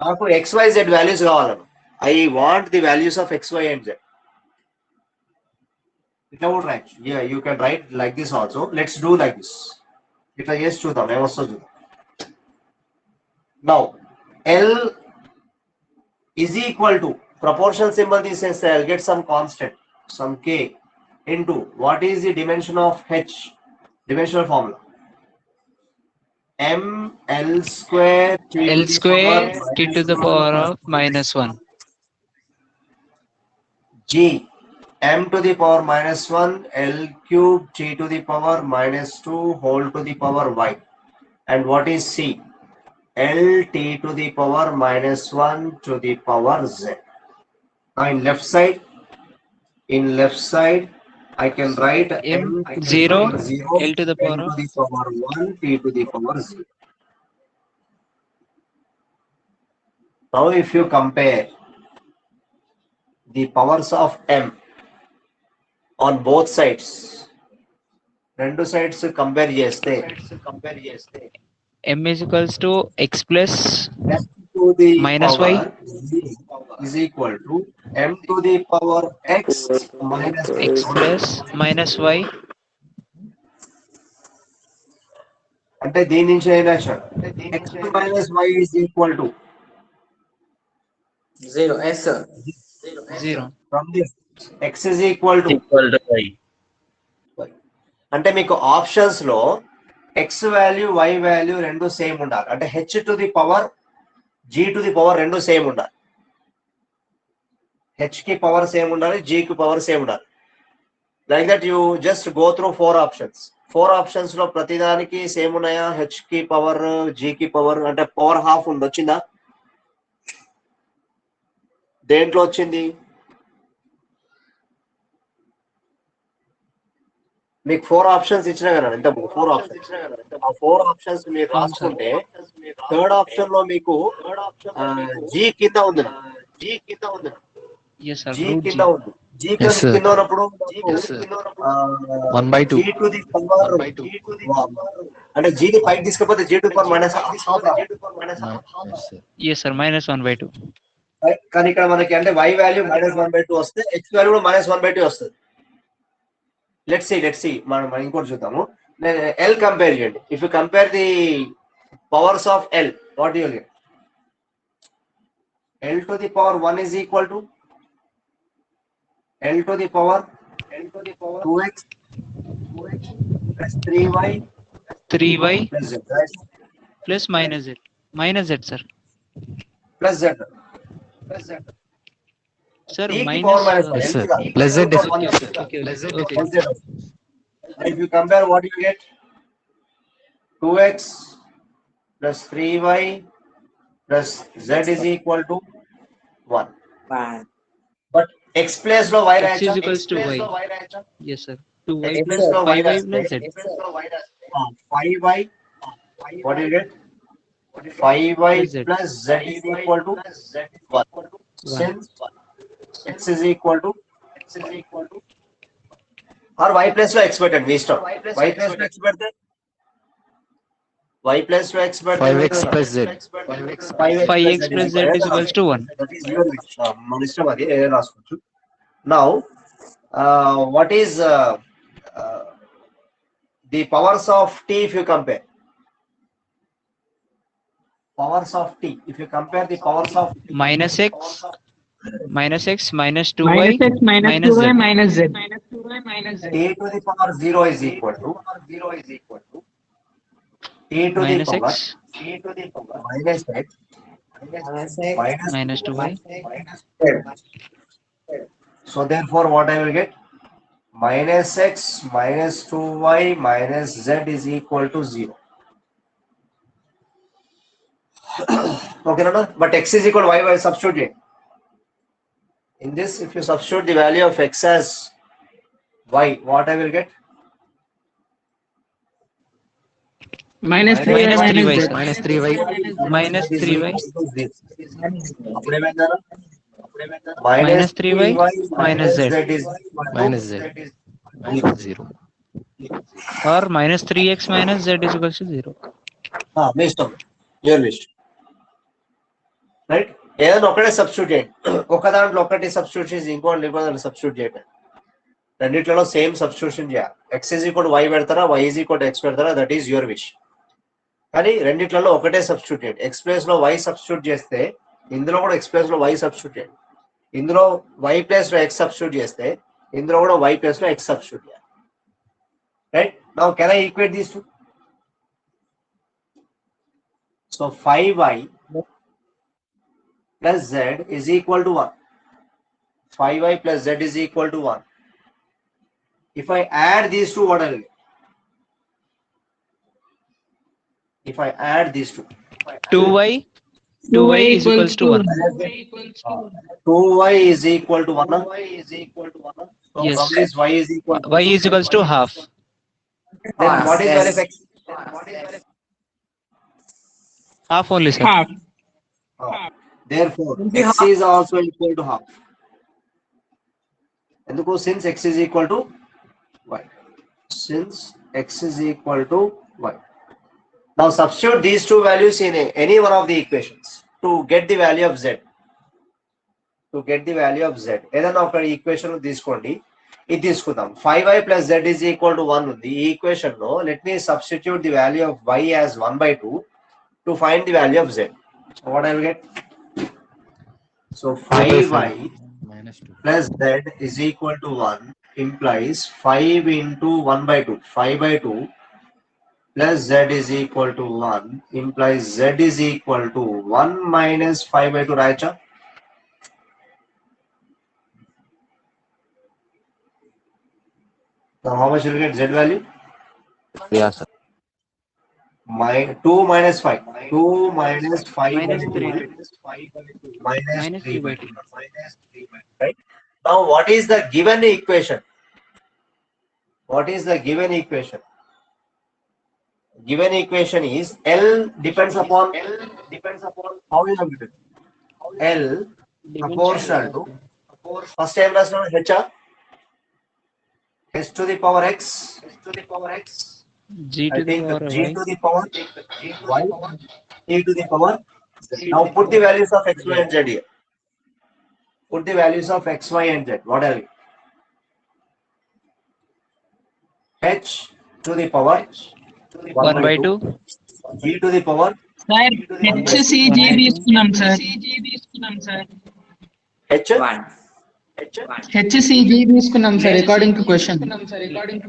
A: నాకు XYZ values కావాలను. I want the values of XY and Z. ఇట్లా కూడా రాయొచ్చు. You can write like this also. Let's do like this. ఇట్లా చేసి చూద్దాం ఏమొస్తుందో చూద్దాం. Now L is equal to, proportional symbol తీసేస్తే I'll get some constant, some K into what is the dimension of H? Dimensional formula M L square
C: L square t to the power of -1,
A: G M to the power -1 L cube t to the power -2 whole to the power y. And what is C? L t to the power -1 to the power z. Now in left side I can write
C: m0 L to the power
A: to the power 1 t to the power 0. Now if you compare the powers of m on both sides, రెండు sides compare చేస్తే
C: m is equals to x plus
A: to the
C: minus
A: power
C: y
A: is equal to m to the power x minus
C: x plus minus y.
A: అంటే దీని నుంచి ఏం రాశాను? x minus y is equal to
H: 0. yes sir.
C: 0.
A: from this x is equal to
E: y.
A: అంటే మీకు options లో x value y value రెండు same ఉండాలి. అంటే h to the power g to the power రెండు సేమ్ ఉండాలి. h కి power same ఉండాలి, g కి పవర్ సేమ్ ఉండాలి. Like that you just go through 4 options. 4 options లో ప్రతిదానికి సేమ్ ఉన్నాయా? h కి పవర్, g కి పవర్, అంటే పవర్ హాఫ్ వచ్చిందా? దేంట్లో వచ్చింది? మీకు 4 ఆప్షన్స్ ఇచ్చినా కదా, ఎంత 4 ఆప్షన్స్. ఆ 4 ఆప్షన్స్ మీరు రాసుకుంటే థర్డ్ ఆప్షన్ లో మీకు జీ కింద ఉంది.
C: yes sir,
A: జీ
C: root
A: కింద
C: g.
A: ఉంది. జీ కింద ఉన్నప్పుడు
E: 1/2
A: జీ టు ది పవర్, అంటే జీ ని పైకి తీసుకపోతే g to the power minus
C: yes sir, -1/2.
A: కానీ ఇక్కడ మనకి అంటే y వాల్యూ -1/2 వస్తే x వాల్యూ కూడా -1/2 వస్తుంది. let's see మనం ఇంకోటి చూద్దాము. L compare చేయండి. If you compare the powers of L, what do you get? L to the power 1 is equal to L to the power 2x plus 3y
C: 3y
A: plus z, right?
C: plus minus z sir.
A: Plus z.
C: Sir
A: T की
C: minus
A: power minus 1.
E: Yes,
A: L
E: sir.
A: की का?
E: Plus z
A: L to the
E: is-
A: power 1 is
C: Okay.
A: plus z. If you compare, what you get? 2x plus 3y plus z is equal to 1.
H: One.
A: But x place లో y
C: X
A: రాయచ్చా?
C: is equals to
A: place
C: y.
A: లో y రాయచ్చా?
C: Yes sir. 2y
A: X
C: plus
A: place లో y
C: 5y
A: రాస్తే,
C: plus z.
A: X place లో y రాస్తే, 5y, what do you get? 5y
C: Plus z.
A: plus z is equal to 1. Since x is equal to or y place లో x పెట్టండి మీ ఇష్టం. y place లో x పెడితే y place లో x పెడితే
E: 5x plus z.
C: 5x plus z is equals to 1.
A: That is your wish. మన ఇష్టం అది ఏదైనా రాసుకోవచ్చు. Now what is the powers of t if you compare? Powers of t. If you compare the powers of t,
C: Minus x minus 2y minus z.
G: minus z.
A: t to the power 0 is equal to t to the
C: Minus
A: power
C: x
A: minus x
C: minus 2y
A: So therefore, what I will get? Minus x minus 2y minus z is equal to 0. Okay, no? But x is equal to y, substitute. In this, if you substitute the value of x as y, what I will get?
G: Minus 3y
C: Minus 3y
G: minus z.
C: sir.
E: Minus 3y.
C: Minus 3y
A: అప్పుడేమైందా?
C: minus 3y minus z
A: is
E: Minus z. Equal 0.
C: or minus 3x minus z is equals to 0.
A: మీ ఇష్టం, your wish, right. ఏదైనా ఒకటే substitute చేయండి. ఒక దాంట్లో ఒకటి substitute చేసి ఇంకో దాంట్లో సబ్స్టిట్యూట్ చేయండి. రెండిట్లలో సేమ్ సబ్స్టిట్యూషన్ చేయాలి. ఎక్స్ ఈజ్ ఈక్వల్ వై పెడతారా, వై ఈజ్ ఈక్వల్ ఎక్స్ పెడతారా, దట్ ఈస్ యువర్ విష్. కానీ రెండిట్లలో ఒకటే సబ్స్టిట్యూట్ చేయండి. ఎక్స్ ప్లేస్ లో వై సబ్స్టిట్యూట్ చేస్తే ఇందులో కూడా ఎక్స్ ప్లేస్ లో వై సబ్స్టిట్యూట్ చేయండి. ఇందులో వై ప్లేస్ లో ఎక్స్ సబ్స్టిట్యూట్ చేస్తే ఇందులో కూడా వై ప్లేస్ లో ఎక్స్ సబ్స్టిట్యూట్ చేయాలి. Right. Now can I equate these two? So 5y plus z is equal to 1. 5y plus z is equal to 1. If I add these two, what will I get? If I add these two,
C: 2y is equals to 1.
A: 2y is equal to 1. So
C: Yes.
A: from this y is equal to
C: Y is equals to half.
A: then what is value of x?
C: Half only sir.
G: Half.
A: Therefore, x is also equal to half. ఎందుకు? Since x is equal to y. Since x is equal to y. Now substitute these two values in any one of the equations to get the value of z. ఏదైనా ఒక equation తీసుకోండి. ఇది తీసుకుందాం. 5y plus z is equal to 1 ఉంది. ఈ equation లో let me substitute the value of y as 1/2 to find the value of z. So what I will get? So 5y
E: Minus 2.
A: plus z is equal to 1 implies 5 into 1/2. 5/2 plus z is equal to 1 implies z is equal to 1 minus 5/2, right? Now how much will you get z value?
E: Yeah, sir.
A: 2 minus 5. 2 minus 5
C: Minus 3
A: minus 3 by 2.
C: 3
A: Right? Now what is the given equation? Given equation is L depends upon how you have written. L proportional to first time last number h to the power x.
C: G
A: I
C: to the
A: think
C: power
A: g
C: y.
A: to the power y, e to the power z. Now put the values of x, y, and z here. Put the values of x, y, and z. What are you? h to the power
C: 1 by 2.
A: g to the power
G: sir HCG
C: 1 by 2.
G: తీసుకున్నాం sir.
A: h
H: One.
G: HCG తీసుకున్నాం sir according to question.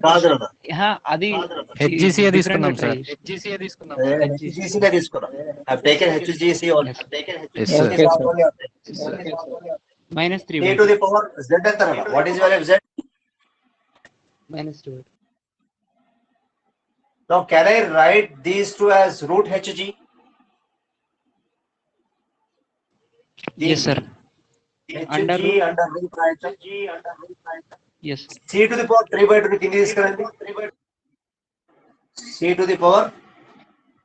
A: కాదు నాన్న.
C: అది
E: HGCA
C: different
E: తీసుకున్నాం
C: గా
E: sir.
C: try.
A: HGC నే తీసుకున్నా. I've taken HGC also.
E: Yes, sir.
G: Okay, sir.
C: -3
A: a
C: by
A: to
C: 2.
A: the power z అంటారా? What is value of z?
C: -2.
A: Now can I write these two as root hg?
C: Yes, sir. Under
A: hg
C: root.
A: under root రాయొచ్చా?
C: Yes.
A: c to the power 3 by 2 కింద తీసుకురండి. c to the power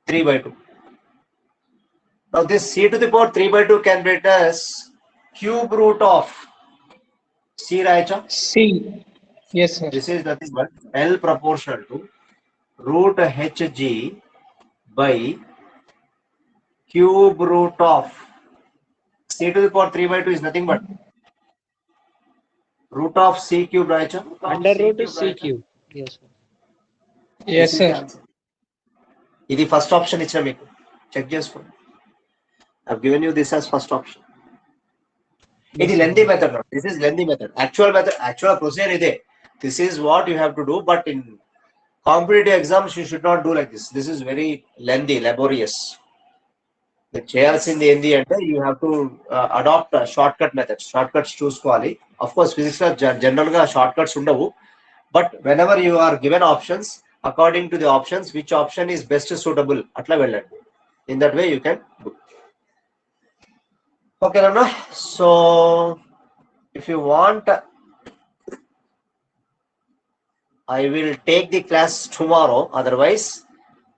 A: 3 by 2. Now this c to the power 3 by 2 can be written as cube root of c రాయొచ్చా?
G: C. Yes, sir.
A: This is nothing but L proportional to root hg by cube root of c to the power 3 by 2 is nothing but root of c cube రాయొచ్చా?
C: Under root is c cube. Yes, sir.
G: Yes, sir.
A: ఇది first option ఇచ్చా మీకు, check చేసుకోండి. I've given you this as first option. ఇది lengthy method. This is lengthy method. Actual procedure ఇదే. This is what you have to do, but in competitive exams you should not do like this. This is very lengthy, laborious. చేయాల్సింది ఏంది అంటే you have to adopt shortcut methods. Shortcuts చూసుకోవాలి. Of course physics లో general గా shortcuts ఉండవు, but whenever you are given options, according to the options, which option is best suitable అట్లా వెళ్ళండి. In that way you can do. Okay, Nana. So if you want, I will take the class tomorrow. Otherwise,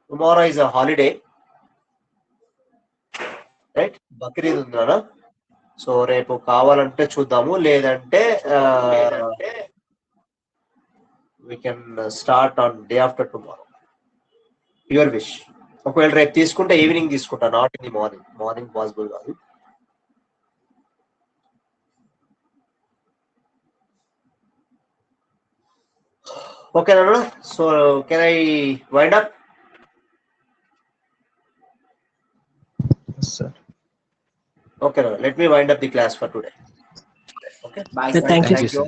A: tomorrow is a holiday, right? Bakrid undana. So రేపు కావాలంటే చూద్దాము, లేదంటే we can start on day after tomorrow. Your wish. ఒకవేళ రేపు తీసుకుంటే evening తీసుకుంటా, not in the morning. Morning possible కాదు. Okay, Nana. So can I wind up?
F: Yes, sir.
A: Okay, Nana. Let me wind up the class for today. Okay.
H: Bye,
F: Okay,
H: sir.
F: thank you.
E: Thank you, sir.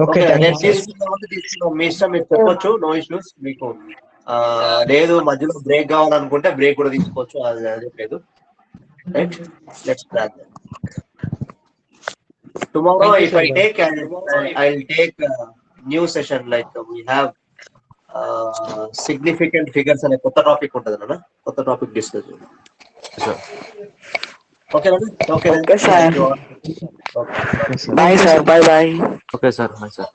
F: Okay,
A: Okay,
F: thank
A: నేను
F: you, sir.
A: తీసుకున్నాను. మీ ఇష్టం, మీరు చెప్పొచ్చు, no issues. మీకు లేదు మధ్యలో break కావాలనుకుంటే break కూడా తీసుకోవచ్చు, అది లేదు. Right, let's plan. Tomorrow
C: Thank you,
A: if
C: sir.
A: I take, I'll take a new session, like we have significant figures అనే కొత్త టాపిక్ ఉంటుంది అన్న, కొత్త టాపిక్ డిస్కస్ చేద్దాం.
E: Sir.
A: ఓకే అన్న. Okay
D: Okay, sir.
A: Thank you. Okay.
F: Yes, sir.
D: Bye, sir. Bye, bye.
E: Okay, sir. Bye, sir.